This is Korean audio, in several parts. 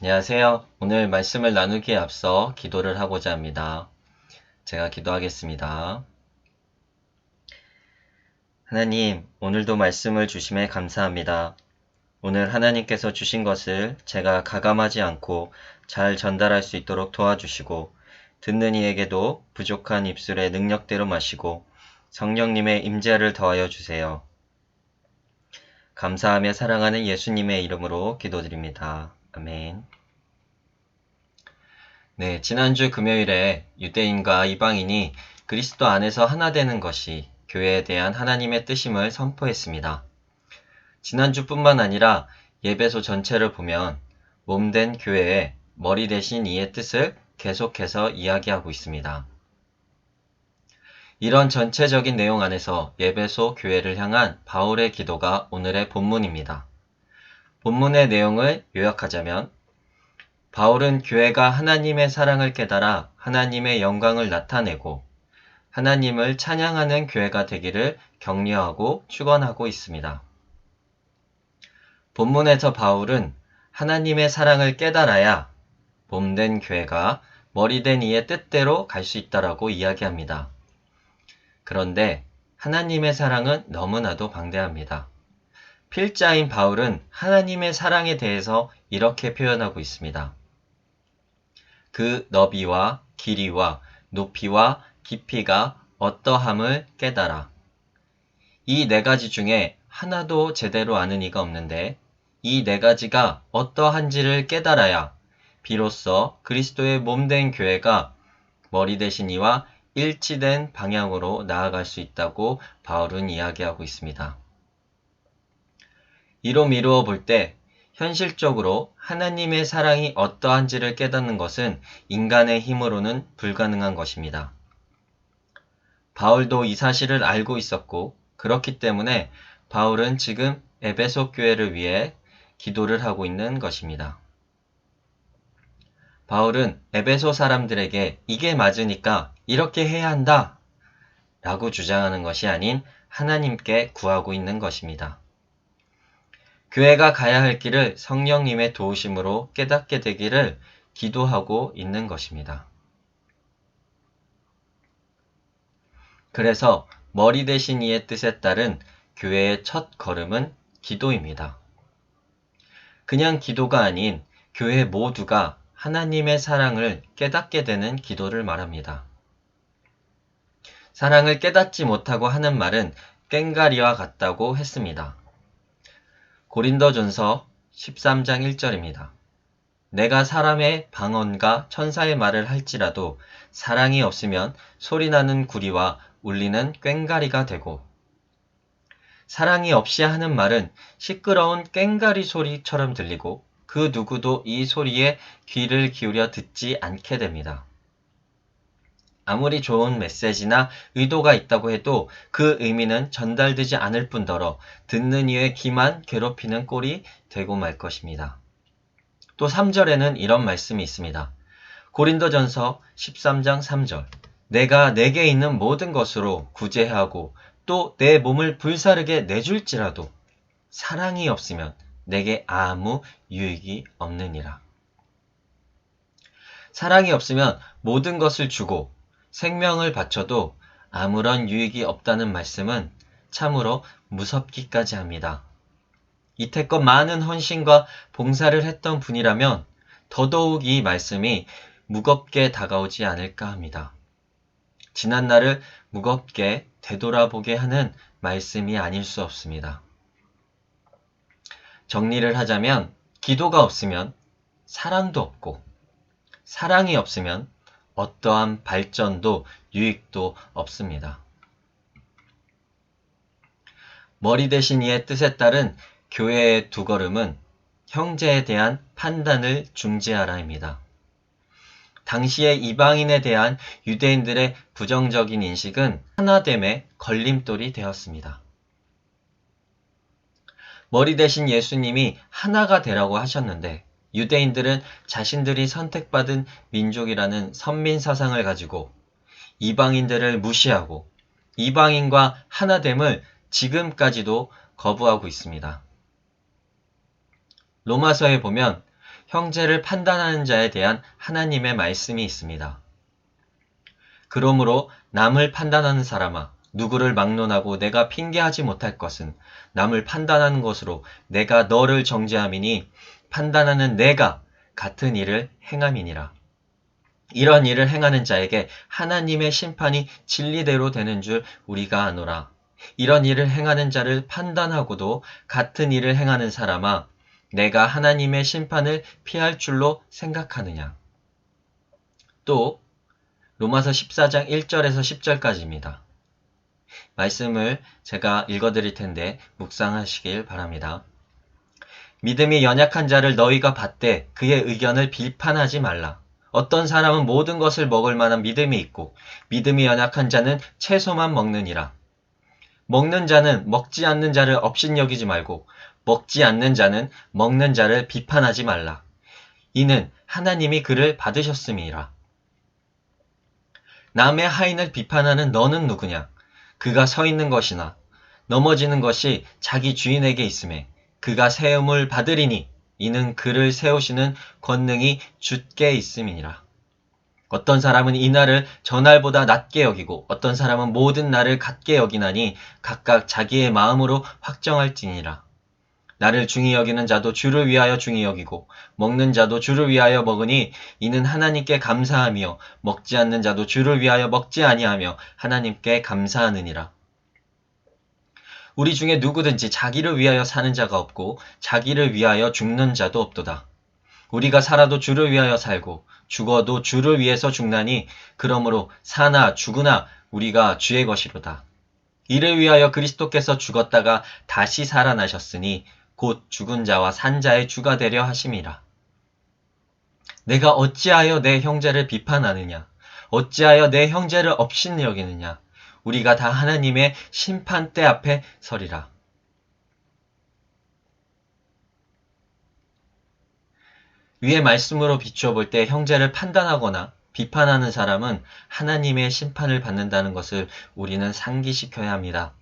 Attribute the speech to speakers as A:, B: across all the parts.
A: 안녕하세요. 오늘 말씀을 나누기에 앞서 기도를 하고자 합니다. 제가 기도하겠습니다. 하나님, 오늘도 말씀을 주심에 감사합니다. 오늘 하나님께서 주신 것을 제가 가감하지 않고 잘 전달할 수 있도록 도와주시고, 듣는 이에게도 부족한 입술의 능력대로 마시고, 성령님의 임재를 더하여 주세요. 감사하며 사랑하는 예수님의 이름으로 기도드립니다. 아멘. 네, 지난주 금요일에 유대인과 이방인이 그리스도 안에서 하나 되는 것이 교회에 대한 하나님의 뜻임을 선포했습니다. 지난주뿐만 아니라 예배소 전체를 보면 몸된 교회의 머리 대신 이의 뜻을 계속해서 이야기하고 있습니다. 이런 전체적인 내용 안에서 예배소 교회를 향한 바울의 기도가 오늘의 본문입니다. 본문의 내용을 요약하자면 바울은 교회가 하나님의 사랑을 깨달아 하나님의 영광을 나타내고 하나님을 찬양하는 교회가 되기를 격려하고 축원하고 있습니다. 본문에서 바울은 하나님의 사랑을 깨달아야 몸된 교회가 머리된 이의 뜻대로 갈 수 있다라고 이야기합니다. 그런데 하나님의 사랑은 너무나도 방대합니다. 필자인 바울은 하나님의 사랑에 대해서 이렇게 표현하고 있습니다. 그 너비와 길이와 높이와 깊이가 어떠함을 깨달아. 이 네 가지 중에 하나도 제대로 아는 이가 없는데 이 네 가지가 어떠한지를 깨달아야 비로소 그리스도의 몸된 교회가 머리 되신 이와 일치된 방향으로 나아갈 수 있다고 바울은 이야기하고 있습니다. 이로 미루어 볼 때 현실적으로 하나님의 사랑이 어떠한지를 깨닫는 것은 인간의 힘으로는 불가능한 것입니다. 바울도 이 사실을 알고 있었고 그렇기 때문에 바울은 지금 에베소 교회를 위해 기도를 하고 있는 것입니다. 바울은 에베소 사람들에게 이게 맞으니까 이렇게 해야 한다 라고 주장하는 것이 아닌 하나님께 구하고 있는 것입니다. 교회가 가야 할 길을 성령님의 도우심으로 깨닫게 되기를 기도하고 있는 것입니다. 그래서 머리 대신 이의 뜻에 따른 교회의 첫 걸음은 기도입니다. 그냥 기도가 아닌 교회 모두가 하나님의 사랑을 깨닫게 되는 기도를 말합니다. 사랑을 깨닫지 못하고 하는 말은 꽹가리와 같다고 했습니다. 고린도전서 13장 1절입니다. 내가 사람의 방언과 천사의 말을 할지라도 사랑이 없으면 소리나는 구리와 울리는 꽹가리가 되고 사랑이 없이 하는 말은 시끄러운 꽹가리 소리처럼 들리고 그 누구도 이 소리에 귀를 기울여 듣지 않게 됩니다. 아무리 좋은 메시지나 의도가 있다고 해도 그 의미는 전달되지 않을 뿐더러 듣는 이의 귀만 괴롭히는 꼴이 되고 말 것입니다. 또 3절에는 이런 말씀이 있습니다. 고린도전서 13장 3절 내가 내게 있는 모든 것으로 구제하고 또 내 몸을 불사르게 내줄지라도 사랑이 없으면 내게 아무 유익이 없느니라. 사랑이 없으면 모든 것을 주고 생명을 바쳐도 아무런 유익이 없다는 말씀은 참으로 무섭기까지 합니다. 이태껏 많은 헌신과 봉사를 했던 분이라면 더더욱 이 말씀이 무겁게 다가오지 않을까 합니다. 지난 날을 무겁게 되돌아보게 하는 말씀이 아닐 수 없습니다. 정리를 하자면 기도가 없으면 사랑도 없고 사랑이 없으면 어떠한 발전도 유익도 없습니다. 머리 대신 이의 뜻에 따른 교회의 두 걸음은 형제에 대한 판단을 중지하라입니다. 당시의 이방인에 대한 유대인들의 부정적인 인식은 하나됨의 걸림돌이 되었습니다. 머리 대신 예수님이 하나가 되라고 하셨는데 유대인들은 자신들이 선택받은 민족이라는 선민 사상을 가지고 이방인들을 무시하고 이방인과 하나됨을 지금까지도 거부하고 있습니다. 로마서에 보면 형제를 판단하는 자에 대한 하나님의 말씀이 있습니다. 그러므로 남을 판단하는 사람아, 누구를 막론하고 내가 핑계하지 못할 것은 남을 판단하는 것으로 내가 너를 정죄함이니 판단하는 내가 같은 일을 행함이니라. 이런 일을 행하는 자에게 하나님의 심판이 진리대로 되는 줄 우리가 아노라. 이런 일을 행하는 자를 판단하고도 같은 일을 행하는 사람아, 내가 하나님의 심판을 피할 줄로 생각하느냐. 또 로마서 14장 1절에서 10절까지입니다. 말씀을 제가 읽어드릴 텐데 묵상하시길 바랍니다. 믿음이 연약한 자를 너희가 받되 그의 의견을 비판하지 말라. 어떤 사람은 모든 것을 먹을 만한 믿음이 있고 믿음이 연약한 자는 채소만 먹느니라. 먹는 자는 먹지 않는 자를 업신여기지 말고 먹지 않는 자는 먹는 자를 비판하지 말라. 이는 하나님이 그를 받으셨음이라. 남의 하인을 비판하는 너는 누구냐? 그가 서 있는 것이나 넘어지는 것이 자기 주인에게 있음에 그가 세움을 받으리니 이는 그를 세우시는 권능이 주께 있음이니라. 어떤 사람은 이 날을 전날보다 낮게 여기고 어떤 사람은 모든 날을 같게 여기나니 각각 자기의 마음으로 확정할지니라. 나를 중히 여기는 자도 주를 위하여 중히 여기고 먹는 자도 주를 위하여 먹으니 이는 하나님께 감사하며 먹지 않는 자도 주를 위하여 먹지 아니하며 하나님께 감사하느니라. 우리 중에 누구든지 자기를 위하여 사는 자가 없고 자기를 위하여 죽는 자도 없도다. 우리가 살아도 주를 위하여 살고 죽어도 주를 위해서 죽나니 그러므로 사나 죽으나 우리가 주의 것이로다. 이를 위하여 그리스도께서 죽었다가 다시 살아나셨으니 곧 죽은 자와 산 자의 주가 되려 하심이라. 내가 어찌하여 내 형제를 비판하느냐? 어찌하여 내 형제를 업신여 여기느냐? 우리가 다 하나님의 심판대 앞에 서리라. 위의 말씀으로 비추어 볼 때 형제를 판단하거나 비판하는 사람은 하나님의 심판을 받는다는 것을 우리는 상기시켜야 합니다.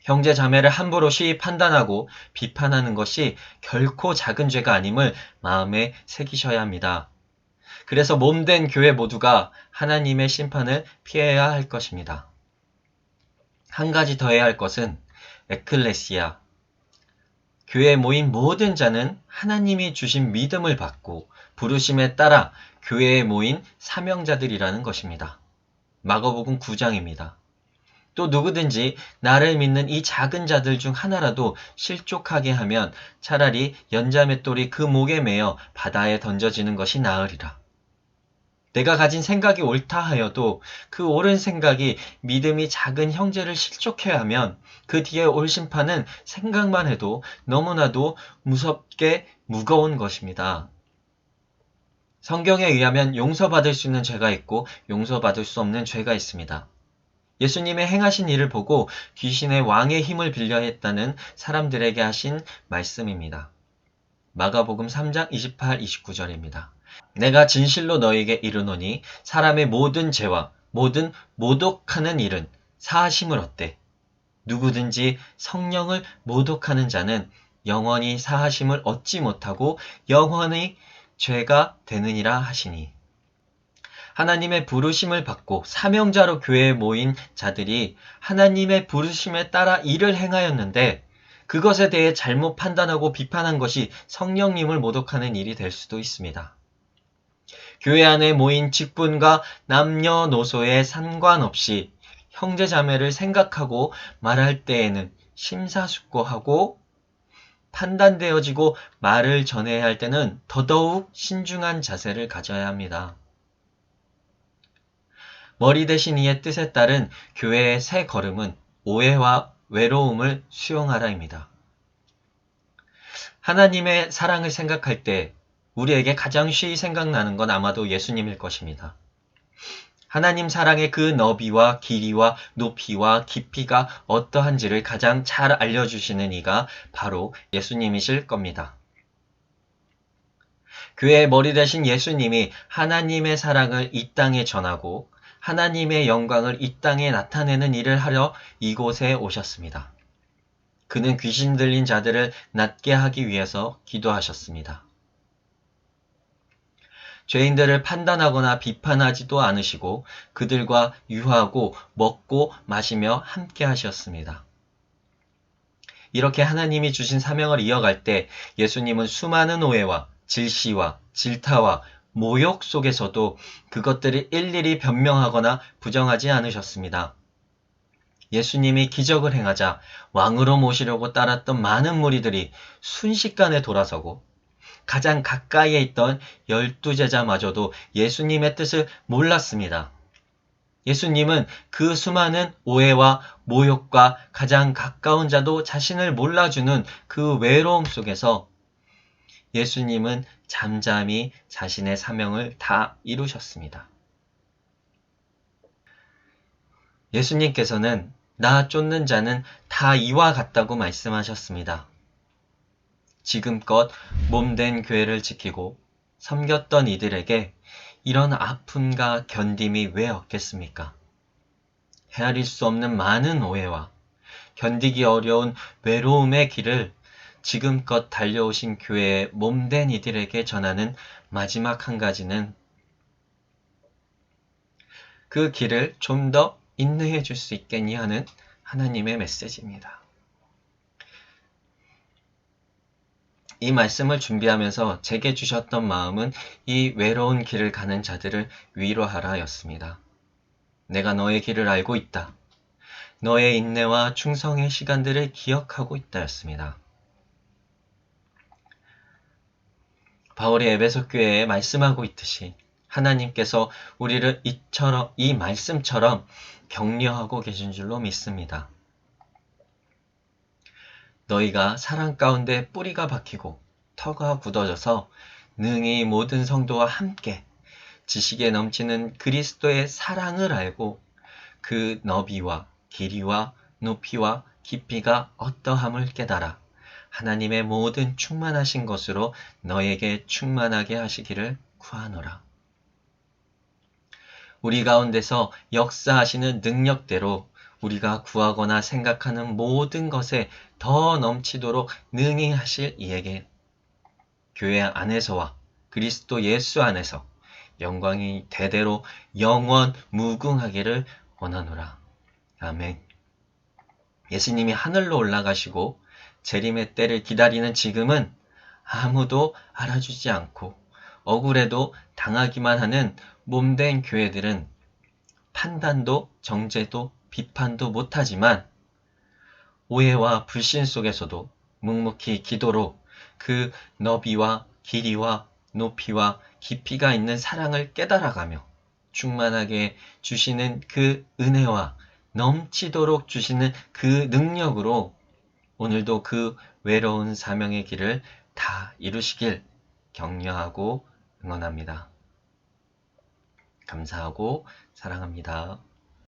A: 형제 자매를 함부로 시위 판단하고 비판하는 것이 결코 작은 죄가 아님을 마음에 새기셔야 합니다. 그래서 몸된 교회 모두가 하나님의 심판을 피해야 할 것입니다. 한 가지 더 해야 할 것은 에클레시아, 교회에 모인 모든 자는 하나님이 주신 믿음을 받고 부르심에 따라 교회에 모인 사명자들이라는 것입니다. 마가복음 9장입니다. 또 누구든지 나를 믿는 이 작은 자들 중 하나라도 실족하게 하면 차라리 연자맷돌이 그 목에 매어 바다에 던져지는 것이 나으리라. 내가 가진 생각이 옳다 하여도 그 옳은 생각이 믿음이 작은 형제를 실족해 하면 그 뒤에 올 심판은 생각만 해도 너무나도 무섭게 무거운 것입니다. 성경에 의하면 용서받을 수 있는 죄가 있고 용서받을 수 없는 죄가 있습니다. 예수님의 행하신 일을 보고 귀신의 왕의 힘을 빌려 했다는 사람들에게 하신 말씀입니다. 마가복음 3장 28, 29절입니다. 내가 진실로 너에게 이르노니 사람의 모든 죄와 모든 모독하는 일은 사하심을 얻되 누구든지 성령을 모독하는 자는 영원히 사하심을 얻지 못하고 영원히 죄가 되느니라 하시니. 하나님의 부르심을 받고 사명자로 교회에 모인 자들이 하나님의 부르심에 따라 일을 행하였는데 그것에 대해 잘못 판단하고 비판한 것이 성령님을 모독하는 일이 될 수도 있습니다. 교회 안에 모인 직분과 남녀노소에 상관없이 형제자매를 생각하고 말할 때에는 심사숙고하고 판단되어지고 말을 전해야 할 때는 더더욱 신중한 자세를 가져야 합니다. 머리 대신 이의 뜻에 따른 교회의 새 걸음은 오해와 외로움을 수용하라입니다. 하나님의 사랑을 생각할 때 우리에게 가장 쉬이 생각나는 건 아마도 예수님일 것입니다. 하나님 사랑의 그 너비와 길이와 높이와 깊이가 어떠한지를 가장 잘 알려주시는 이가 바로 예수님이실 겁니다. 교회의 머리 대신 예수님이 하나님의 사랑을 이 땅에 전하고 하나님의 영광을 이 땅에 나타내는 일을 하려 이곳에 오셨습니다. 그는 귀신 들린 자들을 낫게 하기 위해서 기도하셨습니다. 죄인들을 판단하거나 비판하지도 않으시고 그들과 유하고 먹고 마시며 함께 하셨습니다. 이렇게 하나님이 주신 사명을 이어갈 때 예수님은 수많은 오해와 질시와 질타와 모욕 속에서도 그것들을 일일이 변명하거나 부정하지 않으셨습니다. 예수님이 기적을 행하자 왕으로 모시려고 따랐던 많은 무리들이 순식간에 돌아서고 가장 가까이에 있던 12제자마저도 예수님의 뜻을 몰랐습니다. 예수님은 그 수많은 오해와 모욕과 가장 가까운 자도 자신을 몰라주는 그 외로움 속에서 예수님은 잠잠히 자신의 사명을 다 이루셨습니다. 예수님께서는 나 쫓는 자는 다 이와 같다고 말씀하셨습니다. 지금껏 몸된 교회를 지키고 섬겼던 이들에게 이런 아픔과 견딤이 왜 없겠습니까? 헤아릴 수 없는 많은 오해와 견디기 어려운 외로움의 길을 지금껏 달려오신 교회의 몸된 이들에게 전하는 마지막 한 가지는 그 길을 좀 더 인내해 줄 수 있겠니 하는 하나님의 메시지입니다. 이 말씀을 준비하면서 제게 주셨던 마음은 이 외로운 길을 가는 자들을 위로하라 였습니다. 내가 너의 길을 알고 있다. 너의 인내와 충성의 시간들을 기억하고 있다 였습니다. 바울이 에베소 교회에 말씀하고 있듯이 하나님께서 우리를 이 말씀처럼 격려하고 계신 줄로 믿습니다. 너희가 사랑 가운데 뿌리가 박히고 터가 굳어져서 능히 모든 성도와 함께 지식에 넘치는 그리스도의 사랑을 알고 그 너비와 길이와 높이와 깊이가 어떠함을 깨달아 하나님의 모든 충만하신 것으로 너에게 충만하게 하시기를 구하노라. 우리 가운데서 역사하시는 능력대로 우리가 구하거나 생각하는 모든 것에 더 넘치도록 능히 하실 이에게 교회 안에서와 그리스도 예수 안에서 영광이 대대로 영원 무궁하기를 원하노라. 아멘. 예수님이 하늘로 올라가시고 재림의 때를 기다리는 지금은 아무도 알아주지 않고 억울해도 당하기만 하는 몸된 교회들은 판단도 정죄도 비판도 못하지만 오해와 불신 속에서도 묵묵히 기도로 그 너비와 길이와 높이와 깊이가 있는 사랑을 깨달아가며 충만하게 주시는 그 은혜와 넘치도록 주시는 그 능력으로 오늘도 그 외로운 사명의 길을 다 이루시길 격려하고 응원합니다. 감사하고 사랑합니다.